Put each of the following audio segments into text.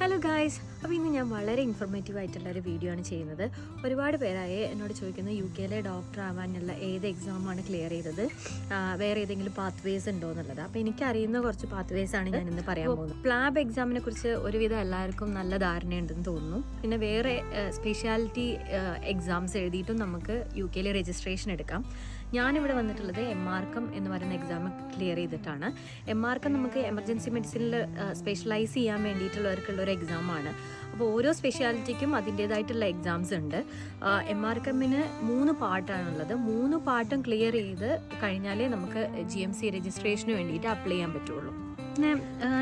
Hello guys, അപ്പോൾ ഇന്ന് ഞാൻ വളരെ ഇൻഫോർമേറ്റീവ് ആയിട്ടുള്ളൊരു വീഡിയോ ആണ് ചെയ്യുന്നത്. ഒരുപാട് പേരായി എന്നോട് ചോദിക്കുന്നത് UK ഡോക്ടർ ആവാനുള്ള ഏത് എക്സാമാണ് ക്ലിയർ ചെയ്തത്, വേറെ ഏതെങ്കിലും പാത്ത് വേസ് ഉണ്ടോ എന്നുള്ളത്. അപ്പോൾ എനിക്കറിയുന്ന കുറച്ച് പാത്ത് വേസ് ആണ് ഞാൻ ഇന്ന് പറയാൻ പോകുന്നത്. പ്ലാബ് എക്സാമിനെ കുറിച്ച് ഒരുവിധം എല്ലാവർക്കും നല്ല ധാരണയുണ്ടെന്ന് തോന്നുന്നു. പിന്നെ വേറെ സ്പെഷ്യാലിറ്റി എക്സാംസ് എഴുതിയിട്ടും നമുക്ക് UK രജിസ്ട്രേഷൻ എടുക്കാം. ഞാനിവിടെ വന്നിട്ടുള്ളത് MRChem എന്ന് പറയുന്ന എക്സാം ക്ലിയർ ചെയ്തിട്ടാണ്. MRChem നമുക്ക് എമർജൻസി മെഡിസിനിൽ സ്പെഷ്യലൈസ് ചെയ്യാൻ വേണ്ടിയിട്ടുള്ളവർക്കുള്ള ഒരു എക്സാമാണ്. അപ്പോൾ ഓരോ സ്പെഷ്യാലിറ്റിക്കും അതിൻ്റേതായിട്ടുള്ള എക്സാംസ് ഉണ്ട്. MRChemന് 3 പാർട്ടാണുള്ളത്. 3 പാർട്ടും ക്ലിയർ ചെയ്ത് കഴിഞ്ഞാലേ നമുക്ക് GMC രജിസ്ട്രേഷന് വേണ്ടിയിട്ട് അപ്ലൈ ചെയ്യാൻ പറ്റുള്ളൂ. പിന്നെ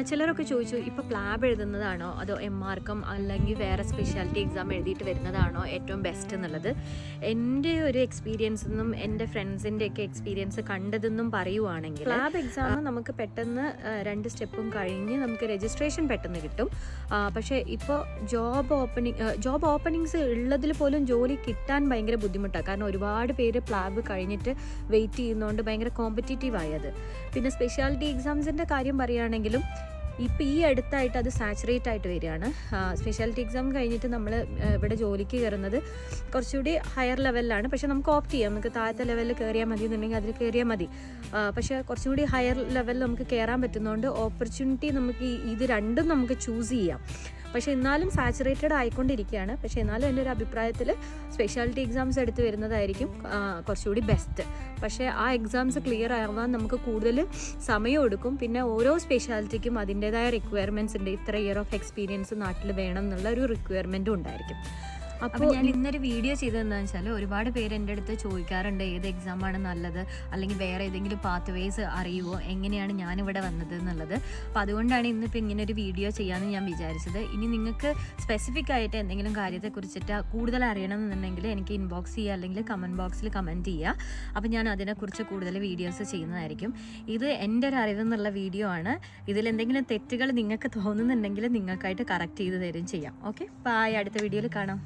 ചിലരൊക്കെ ചോദിച്ചു, ഇപ്പോൾ പ്ലാബ് എഴുതുന്നതാണോ അതോ MRChem അല്ലെങ്കിൽ വേറെ സ്പെഷ്യാലിറ്റി എക്സാം എഴുതിയിട്ട് വരുന്നതാണോ ഏറ്റവും ബെസ്റ്റ് എന്നുള്ളത് എൻ്റെ ഒരു എക്സ്പീരിയൻസ് നിന്നും എൻ്റെ ഫ്രണ്ട്സിൻ്റെ ഒക്കെ എക്സ്പീരിയൻസ് കണ്ടതെന്നും പറയുവാണെങ്കിൽ പ്ലാബ് എക്സാം നമുക്ക് പെട്ടെന്ന് 2 സ്റ്റെപ്പും കഴിഞ്ഞ് നമുക്ക് രജിസ്ട്രേഷൻ പെട്ടെന്ന് കിട്ടും. പക്ഷേ ഇപ്പോൾ ജോബ് ഓപ്പണിങ്സ് ഉള്ളതിൽ പോലും ജോലി കിട്ടാൻ ഭയങ്കര ബുദ്ധിമുട്ടാണ്. കാരണം ഒരുപാട് പേര് പ്ലാബ് കഴിഞ്ഞിട്ട് വെയിറ്റ് ചെയ്യുന്നതുകൊണ്ട് ഭയങ്കര കോമ്പറ്റീറ്റീവ് ആയത്. പിന്നെ സ്പെഷ്യാലിറ്റി എക്സാംസിൻ്റെ കാര്യം പറയുകയാണെങ്കിലും ഇപ്പോൾ ഈ അടുത്തായിട്ട് അത് സാച്ചുറേറ്റ് ആയിട്ട് വരികയാണ്. സ്പെഷ്യാലിറ്റി എക്സാം കഴിഞ്ഞിട്ട് നമ്മൾ ഇവിടെ ജോലിക്ക് കയറുന്നത് കുറച്ചുകൂടി ഹയർ ലെവലിലാണ്. പക്ഷേ നമുക്ക് ഓപ്റ്റ് ചെയ്യാം, നമുക്ക് താഴത്തെ ലെവലിൽ കയറിയാൽ മതി എന്നുണ്ടെങ്കിൽ അതിൽ കയറിയാൽ മതി. പക്ഷേ കുറച്ചുകൂടി ഹയർ ലെവലിൽ നമുക്ക് കയറാൻ പറ്റുന്നതുകൊണ്ട് ഓപ്പർച്യൂണിറ്റി നമുക്ക് ഇത് രണ്ടും നമുക്ക് ചൂസ് ചെയ്യാം. പക്ഷേ എന്നാലും സാച്ചുറേറ്റഡ് ആയിക്കൊണ്ടിരിക്കുകയാണ്. പക്ഷേ എന്നാലും എൻ്റെ ഒരു അഭിപ്രായത്തിൽ സ്പെഷ്യാലിറ്റി എക്സാംസ് എടുത്ത് വരുന്നതായിരിക്കും കുറച്ചുകൂടി ബെസ്റ്റ്. പക്ഷേ ആ എക്സാംസ് ക്ലിയർ ആവാൻ നമുക്ക് കൂടുതൽ സമയം എടുക്കും. പിന്നെ ഓരോ സ്പെഷ്യാലിറ്റിക്കും അതിൻ്റേതായ റിക്വയർമെൻറ്റ്സ് ഉണ്ട്. ഇത്ര ഇയർ ഓഫ് എക്സ്പീരിയൻസ് നാട്ടിൽ വേണം എന്നുള്ള ഒരു റിക്വയർമെൻറ്റും ഉണ്ടായിരിക്കും. അപ്പോൾ ഞാൻ ഇന്നൊരു വീഡിയോ ചെയ്തതെന്താണെന്ന് വെച്ചാൽ ഒരുപാട് പേര് എൻ്റെ അടുത്ത് ചോദിക്കാറുണ്ട് ഏത് എക്സാമാണ് നല്ലത്, അല്ലെങ്കിൽ വേറെ ഏതെങ്കിലും പാത്ത് വേസ് അറിയുമോ, എങ്ങനെയാണ് ഞാനിവിടെ വന്നത് എന്നുള്ളത്. അപ്പോൾ അതുകൊണ്ടാണ് ഇന്നിപ്പോൾ ഇങ്ങനൊരു വീഡിയോ ചെയ്യാമെന്ന് ഞാൻ വിചാരിച്ചത്. ഇനി നിങ്ങൾക്ക് സ്പെസിഫിക് ആയിട്ട് എന്തെങ്കിലും കാര്യത്തെക്കുറിച്ചിട്ട് കൂടുതൽ അറിയണം എന്നുണ്ടെങ്കിൽ എനിക്ക് ഇൻബോക്സ് ചെയ്യുക അല്ലെങ്കിൽ കമൻറ്റ് ബോക്സിൽ കമൻറ്റ് ചെയ്യുക. അപ്പോൾ ഞാൻ അതിനെക്കുറിച്ച് കൂടുതൽ വീഡിയോസ് ചെയ്യുന്നതായിരിക്കും. ഇത് എൻ്റെ ഒരു അറിവെന്നുള്ള വീഡിയോ ആണ്. ഇതിലെന്തെങ്കിലും തെറ്റുകൾ നിങ്ങൾക്ക് തോന്നുന്നുണ്ടെങ്കിൽ നിങ്ങൾക്കായിട്ട് കറക്റ്റ് ചെയ്ത് തരും ചെയ്യാം. Okay, bye. അടുത്ത വീഡിയോയിൽ കാണാം.